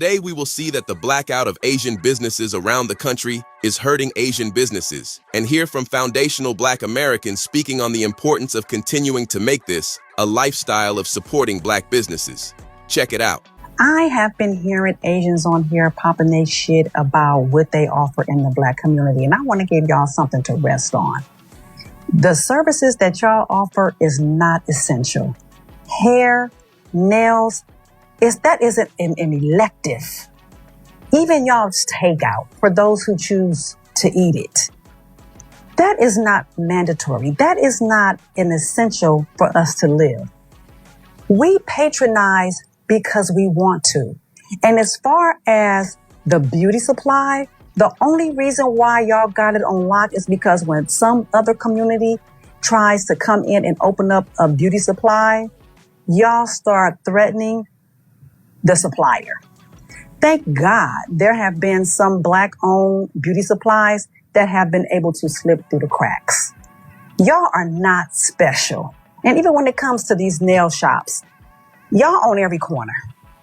Today, we will see that the blackout of Asian businesses around the country is hurting Asian businesses, and hear from foundational Black Americans speaking on the importance of continuing to make this a lifestyle of supporting Black businesses. Check it out. I have been hearing Asians on here popping their shit about what they offer in the Black community, and I want to give y'all something to rest on. The services that y'all offer is not essential. Hair, nails, that isn't an elective. Even y'all's takeout for those who choose to eat it. That is not mandatory. That is not an essential for us to live. We patronize because we want to. And as far as the beauty supply, the only reason why y'all got it on lock is because when some other community tries to come in and open up a beauty supply, y'all start threatening the supplier. Thank God there have been some Black-owned beauty supplies that have been able to slip through the cracks. Y'all are not special. And even when it comes to these nail shops, y'all own every corner.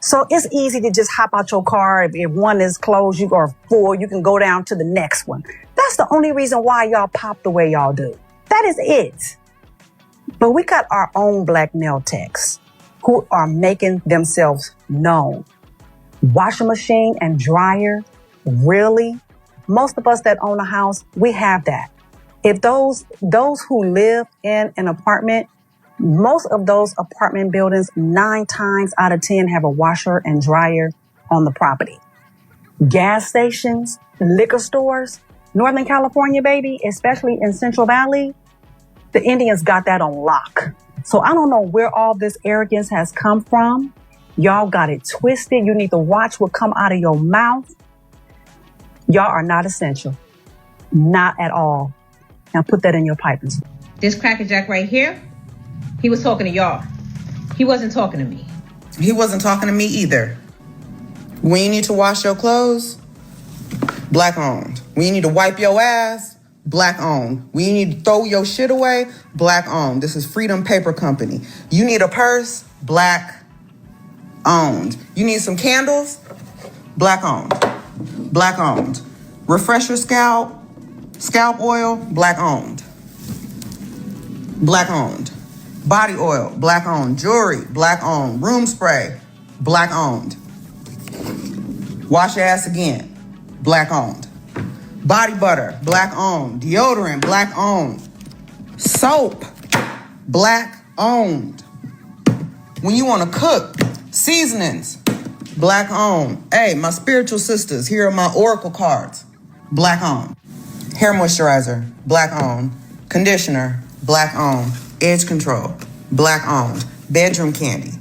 So it's easy to just hop out your car. If one is closed, you go full, you can go down to the next one. That's the only reason why y'all pop the way y'all do. That is it. But we got our own Black nail techs who are making themselves known. Washing machine and dryer, really? Most of us that own a house, we have that. If those who live in an apartment, most of those apartment buildings, 9 times out of 10 have a washer and dryer on the property. Gas stations, liquor stores, Northern California, baby, especially in Central Valley, the Indians got that on lock. So I don't know where all this arrogance has come from. Y'all got it twisted. You need to watch what come out of your mouth. Y'all are not essential. Not at all. Now put that in your pipings. This Cracker Jack right here, he was talking to y'all. He wasn't talking to me. He wasn't talking to me either. When you need to wash your clothes, Black owned. When you need to wipe your ass, Black owned. When you need to throw your shit away, Black owned. This is Freedom Paper Company. You need a purse, Black owned. You need some candles, Black owned. Black owned. Refresh your scalp oil, Black owned. Black owned. Body oil, Black owned. Jewelry, Black owned. Room spray, Black owned. Wash your ass again, Black owned. Body butter, Black owned. Deodorant, Black owned. Soap, Black owned. When you want to cook, seasonings, Black owned. Hey, my spiritual sisters, here are my oracle cards, Black owned. Hair moisturizer, Black owned. Conditioner, Black owned. Edge control, Black owned. Bedroom candy,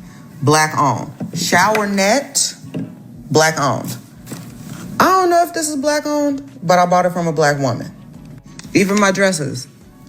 Black owned. Shower net, Black owned. I don't know if this is Black owned, but I bought it from a Black woman. Even my dresses,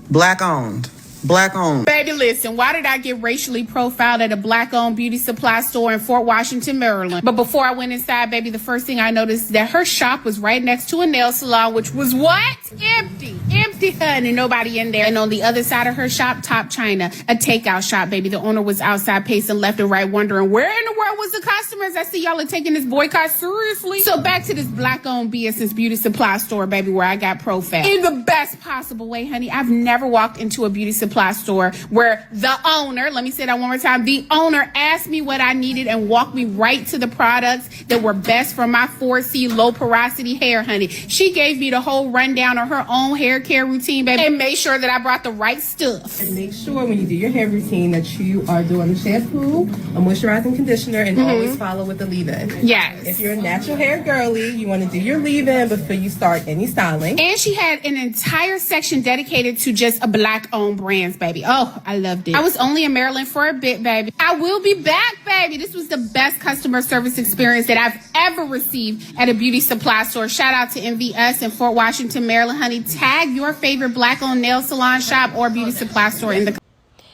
Black owned. Black owned. Baby, listen, why did I get racially profiled at a Black-owned beauty supply store in Fort Washington, Maryland? But before I went inside, baby, the first thing I noticed is that her shop was right next to a nail salon, which was what? Empty. Empty, honey. Nobody in there. And on the other side of her shop, Top China, a takeout shop, baby. The owner was outside pacing left and right, wondering where in the world was the customers? I see y'all are taking this boycott seriously. So back to this Black-owned BS's beauty supply store, baby, where I got profiled. In the best possible way, honey. I've never walked into a beauty supply store where the owner, let me say that one more time, the owner asked me what I needed and walked me right to the products that were best for my 4C low porosity hair, honey. She gave me the whole rundown of her own hair care routine, baby, and made sure that I brought the right stuff. And make sure when you do your hair routine that you are doing the shampoo, a moisturizing conditioner, and always follow with the leave-in. Yes. If you're a natural hair girly, you want to do your leave-in before you start any styling. And she had an entire section dedicated to just a Black-owned brands, baby. Oh, I loved it. I was only in Maryland for a bit, baby. I will be back, baby. This was the best customer service experience that I've ever received at a beauty supply store. Shout out to MVS in Fort Washington, Maryland, honey. Tag your favorite Black-owned nail salon shop or beauty supply store in the...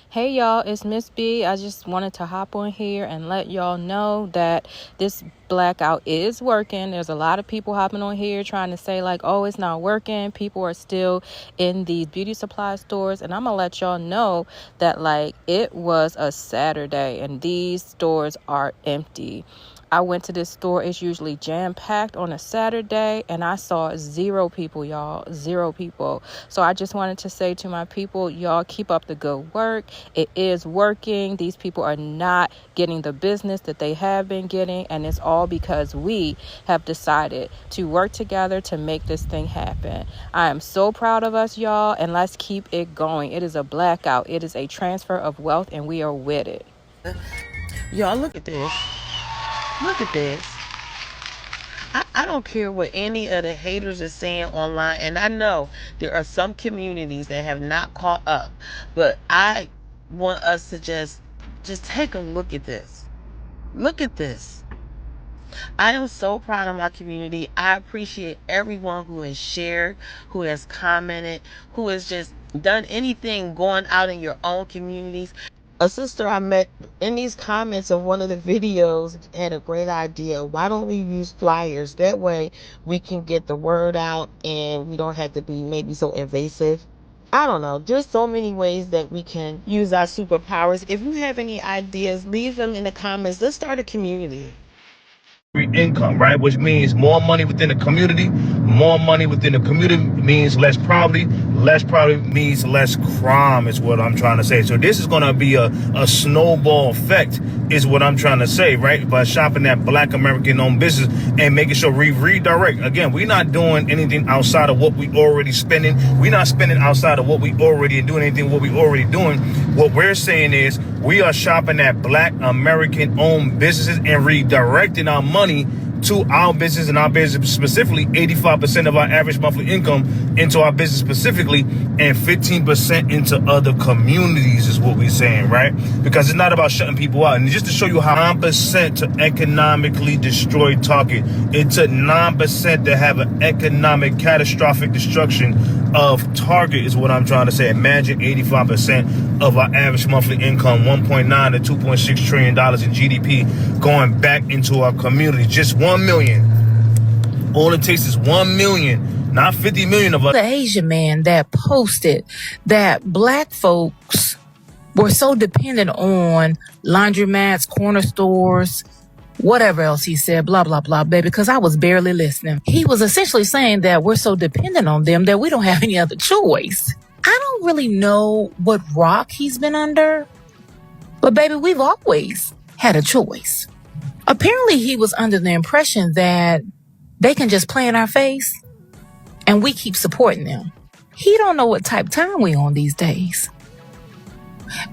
Hey y'all, it's Miss B. I just wanted to hop on here and let y'all know that this blackout is working. There's a lot of people hopping on here trying to say like, oh, it's not working. People are still in these beauty supply stores, and I'm gonna let y'all know that like it was a Saturday and these stores are empty. I went to this store. It's usually jam-packed on a Saturday, and I saw 0 people, y'all. 0 people. So I just wanted to say to my people, y'all keep up the good work. It is working. These people are not getting the business that they have been getting, and it's all because we have decided to work together to make this thing happen. I am so proud of us, y'all, and let's keep it going. It is a blackout. It is a transfer of wealth, and we are with it. Y'all, look at this. Look at this. I don't care what any of the haters are saying online, and I know there are some communities that have not caught up, but I want us to just take a look at this. Look at this. I am so proud of my community. I appreciate everyone who has shared, who has commented, who has just done anything going out in your own communities. A sister I met in these comments of one of the videos had a great idea. Why don't we use flyers? That way we can get the word out and we don't have to be maybe so invasive. I don't know. There's so many ways that we can use our superpowers. If you have any ideas, leave them in the comments. Let's start a community. Income, right? Which means more money within the community. More money within the community means less poverty. Less poverty means less crime, is what I'm trying to say. So this is going to be a snowball effect, is what I'm trying to say, right? By shopping at Black American owned business and making sure we redirect. Again, we're not doing anything outside of what we already spending. We're not spending outside of what we already doing anything what we already doing. What we're saying is we are shopping at Black American owned businesses and redirecting our money to our business, and our business specifically 85% of our average monthly income into our business specifically, and 15% into other communities is what we're saying, right? Because it's not about shutting people out. And just to show you how 9% to economically destroy Target, it took 9% to have an economic catastrophic destruction of Target is what I'm trying to say. Imagine 85% of our average monthly income, $1.9 to $2.6 trillion in GDP, going back into our community. Just 1 million. All it takes is 1 million, not 50 million of us. The Asian man that posted that Black folks were so dependent on laundromats, corner stores, whatever else he said, blah, blah, blah, baby, because I was barely listening. He was essentially saying that we're so dependent on them that we don't have any other choice. I don't really know what rock he's been under, but baby, we've always had a choice. Apparently he was under the impression that they can just play in our face and we keep supporting them. He don't know what type of time we on these days.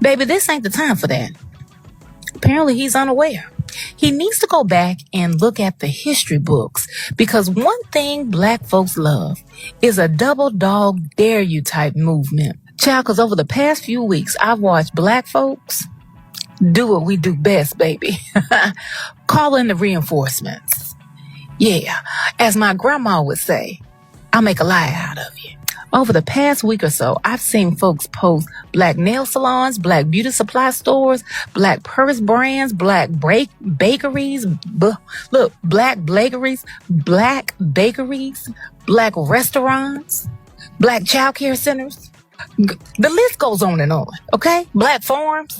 Baby, this ain't the time for that. Apparently he's unaware. He needs to go back and look at the history books, because one thing Black folks love is a double dog dare you type movement. Child, because over the past few weeks, I've watched Black folks do what we do best, baby. Call in the reinforcements. Yeah, as my grandma would say, I'll make a lie out of you. Over the past week or so, I've seen folks post Black nail salons, Black beauty supply stores, Black purse brands, Black bakeries, Black bakeries, Black restaurants, Black child care centers. The list goes on and on, okay? Black farms.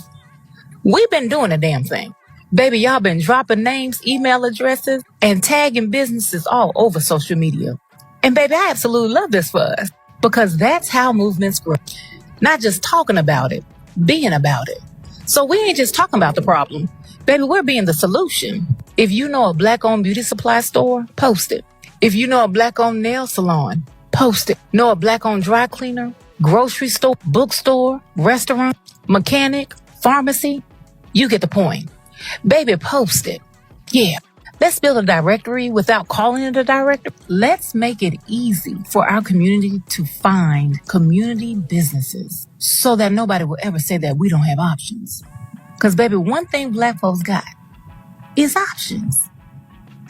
We've been doing the damn thing. Baby, y'all been dropping names, email addresses, and tagging businesses all over social media. And baby, I absolutely love this for us, because that's how movements grow. Not just talking about it, being about it. So we ain't just talking about the problem. Baby, we're being the solution. If you know a Black-owned beauty supply store, post it. If you know a Black-owned nail salon, post it. Know a Black-owned dry cleaner, grocery store, bookstore, restaurant, mechanic, pharmacy? You get the point. Baby, post it. Yeah. Let's build a directory without calling it a directory. Let's make it easy for our community to find community businesses so that nobody will ever say that we don't have options. Because, baby, one thing Black folks got is options.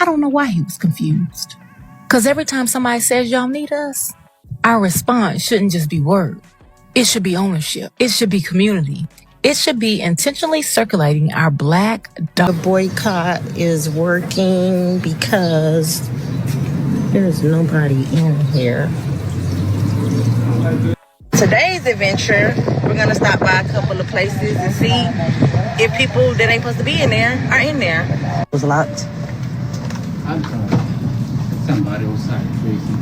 I don't know why he was confused. Because every time somebody says y'all need us, our response shouldn't just be word. It should be ownership. It should be community. It should be intentionally circulating our Black The boycott is working because there's nobody in here. today's adventure, we're gonna stop by a couple of places and see if people that ain't supposed to be in there are in there. It was locked. Somebody was crazy.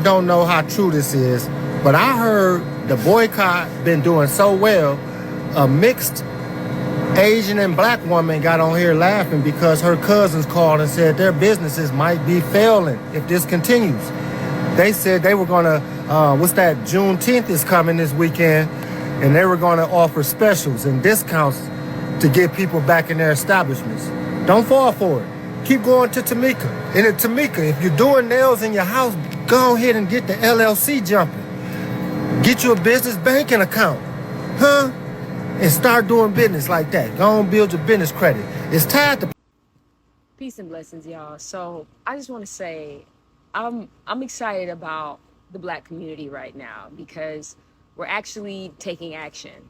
Don't know how true this is, but I heard the boycott been doing so well. A mixed Asian and black woman got on here laughing because her cousins called and said their businesses might be failing if this continues. They said they were gonna, Juneteenth is coming this weekend, and they were gonna offer specials and discounts to get people back in their establishments. Don't fall for it. Keep going to Tamika. And at Tamika, if you're doing nails in your house, go ahead and get the LLC jumping. Get you a business banking account, and start doing business like that. Go on, build your business credit. It's time to. Peace and blessings, y'all. So I just want to say, I'm excited about the Black community right now because we're actually taking action.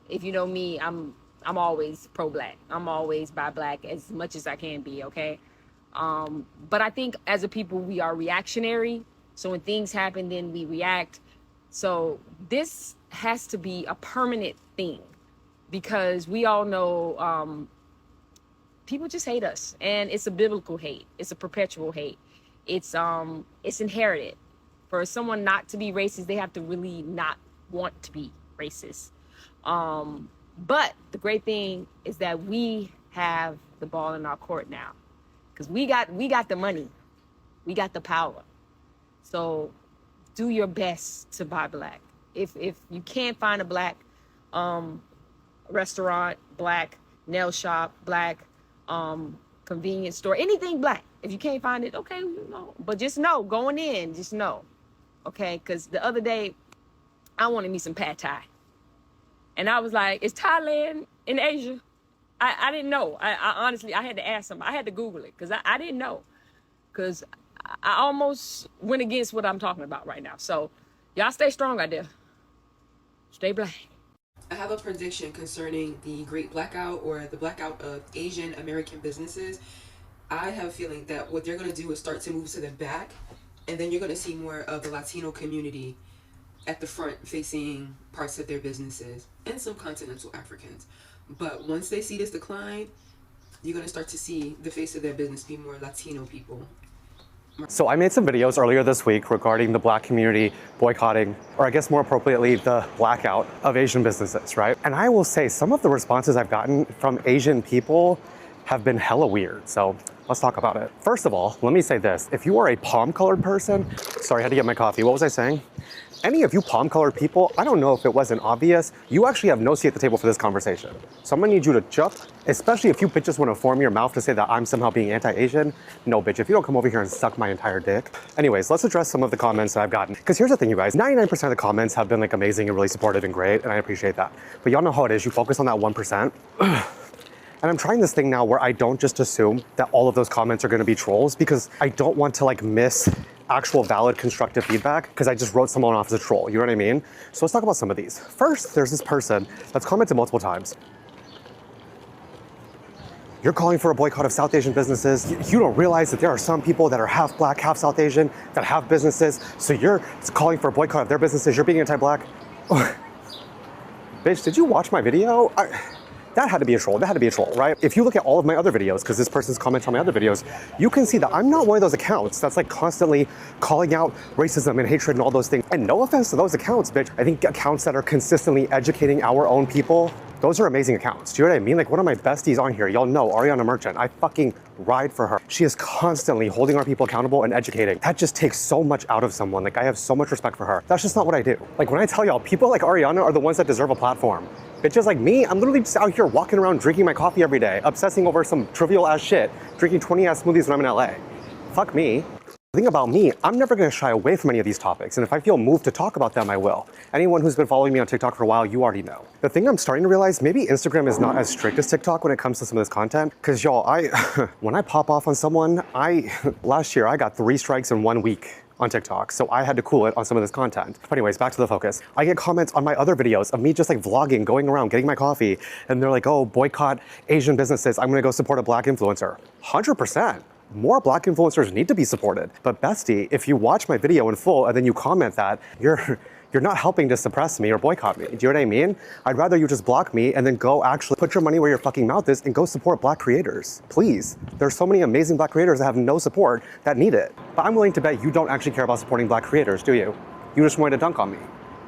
If you know me, I'm always pro-Black. I'm always by Black as much as I can be, okay? But I think as a people, we are reactionary. So when things happen, then we react. So this has to be a permanent thing because we all know people just hate us, and it's a biblical hate. It's a perpetual hate. It's inherited. For someone not to be racist, they have to really not want to be racist. But the great thing is that we have the ball in our court now because we got the money. We got the power. So do your best to buy Black. If you can't find a Black restaurant, Black nail shop, Black convenience store, anything Black, if you can't find it, okay, but just know going in, just know, okay? Because the other day I wanted me some pad thai. And I was like, is Thailand in Asia? I didn't know. I honestly, I had to ask somebody. I had to Google it because I didn't know. Because I almost went against what I'm talking about right now. So y'all stay strong out there. Stay Black. I have a prediction concerning the Great Blackout or the blackout of Asian American businesses. I have a feeling that what they're going to do is start to move to the back, and then you're going to see more of the Latino community at the front facing parts of their businesses, and some continental Africans. But once they see this decline, you're going to start to see the face of their business be more Latino people. So I made some videos earlier this week regarding the Black community boycotting, or I guess more appropriately, the blackout of Asian businesses, right? And I will say some of the responses I've gotten from Asian people have been hella weird. So let's talk about it. First of all, let me say this. If you are a palm-colored person, sorry, I had to get my coffee. What was I saying? Any of you palm-colored people, I don't know if it wasn't obvious, you actually have no seat at the table for this conversation. So I'm gonna need you to jump, especially if you bitches wanna form your mouth to say that I'm somehow being anti-Asian. No, bitch, if you don't come over here and suck my entire dick. Anyways, let's address some of the comments that I've gotten. Because here's the thing, you guys, 99% of the comments have been like amazing and really supportive and great, and I appreciate that. But y'all know how it is, you focus on that 1%. And I'm trying this thing now where I don't just assume that all of those comments are gonna be trolls because I don't want to like miss actual valid constructive feedback because I just wrote someone off as a troll, you know what I mean? So let's talk about some of these. First, there's this person that's commented multiple times. You're calling for a boycott of South Asian businesses. You don't realize that there are some people that are half Black, half South Asian that have businesses. So you're calling for a boycott of their businesses. You're being anti-Black. Bitch, did you watch my video? That had to be a troll. That had to be a troll, right? If you look at all of my other videos, because this person's comments on my other videos, you can see that I'm not one of those accounts that's like constantly calling out racism and hatred and all those things. And no offense to those accounts, bitch. I think accounts that are consistently educating our own people, those are amazing accounts. Do you know what I mean? Like one of my besties on here, y'all know Ariana Merchant. I fucking ride for her. She is constantly holding our people accountable and educating. That just takes so much out of someone. Like I have so much respect for her. That's just not what I do. Like when I tell y'all, people like Ariana are the ones that deserve a platform. Bitches like me, I'm literally just out here walking around drinking my coffee every day, obsessing over some trivial ass shit, drinking 20 ass smoothies when I'm in LA. Fuck me. The thing about me, I'm never gonna shy away from any of these topics, and if I feel moved to talk about them, I will. Anyone who's been following me on TikTok for a while, you already know. The thing I'm starting to realize, maybe Instagram is not as strict as TikTok when it comes to some of this content, because y'all, when I pop off on someone, last year I got 3 strikes in 1 week on TikTok, so I had to cool it on some of this content. But anyways, back to the focus. I get comments on my other videos of me just like vlogging, going around, getting my coffee, and they're like, oh, boycott Asian businesses. I'm gonna go support a black influencer. 100%. More black influencers need to be supported. But bestie, if you watch my video in full and then you comment that, you're not helping to suppress me or boycott me. Do you know what I mean? I'd rather you just block me and then go actually put your money where your fucking mouth is and go support black creators. Please. There's so many amazing black creators that have no support that need it. But I'm willing to bet you don't actually care about supporting black creators, do you? You just wanted to dunk on me.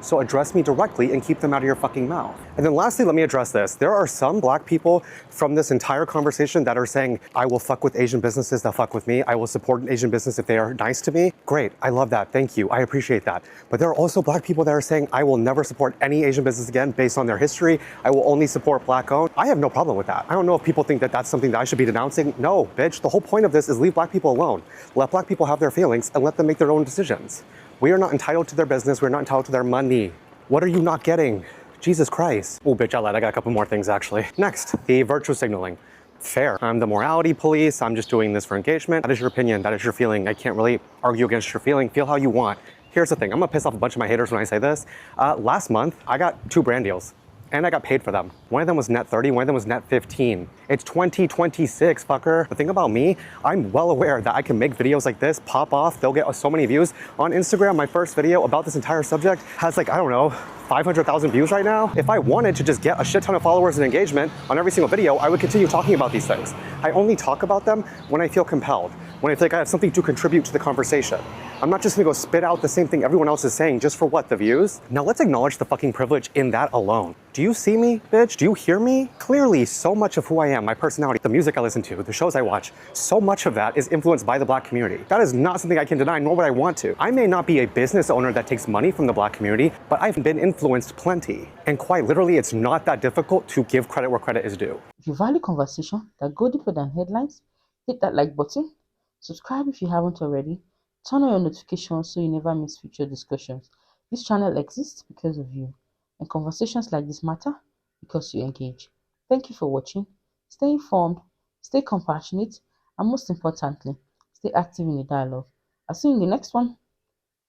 So address me directly and keep them out of your fucking mouth. And then lastly, let me address this. There are some black people from this entire conversation that are saying, I will fuck with Asian businesses that fuck with me. I will support an Asian business if they are nice to me. Great, I love that, thank you, I appreciate that. But there are also black people that are saying, I will never support any Asian business again based on their history. I will only support black owned. I have no problem with that. I don't know if people think that that's something that I should be denouncing. No, bitch, the whole point of this is leave black people alone. Let black people have their feelings and let them make their own decisions. We are not entitled to their business, we're not entitled to their money. What are you not getting? Jesus Christ. Oh, bitch, I lied. I got a couple more things, actually. Next, the virtue signaling. Fair. I'm the morality police. I'm just doing this for engagement. That is your opinion. That is your feeling. I can't really argue against your feeling. Feel how you want. Here's the thing. I'm gonna piss off a bunch of my haters when I say this. Last month, I got 2 brand deals. And I got paid for them. One of them was net 30, one of them was net 15. It's 2026, fucker. The thing about me, I'm well aware that I can make videos like this, pop off, they'll get so many views. On Instagram, my first video about this entire subject has like, I don't know, 500,000 views right now. If I wanted to just get a shit ton of followers and engagement on every single video, I would continue talking about these things. I only talk about them when I feel compelled, when I feel like I have something to contribute to the conversation. I'm not just gonna go spit out the same thing everyone else is saying just for what, the views? Now let's acknowledge the fucking privilege in that alone. Do you see me, bitch? Do you hear me? Clearly, so much of who I am, my personality, the music I listen to, the shows I watch, so much of that is influenced by the black community. That is not something I can deny, nor would I want to. I may not be a business owner that takes money from the black community, but I've been influenced plenty. And quite literally, it's not that difficult to give credit where credit is due. If you value conversation that go deeper than headlines, hit that like button, subscribe if you haven't already, turn on your notifications so you never miss future discussions. This channel exists because of you, and conversations like this matter because you engage. Thank you for watching. Stay informed, stay compassionate, and most importantly, stay active in the dialogue. I'll see you in the next one.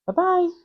Bye-bye.